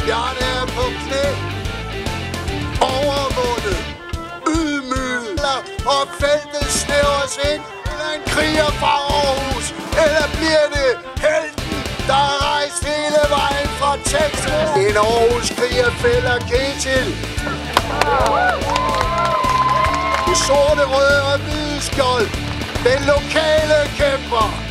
Bjarne er på knæ. Overvundet. Ydmyget. Og feltet snævres ind. Eller en kriger fra Aarhus. Eller bliver det helten, der har rejst hele vejen fra Texas. En Aarhus-kriger fælder Ketil. Det sorte, røde og hvide skjold. Den lokale kæmper.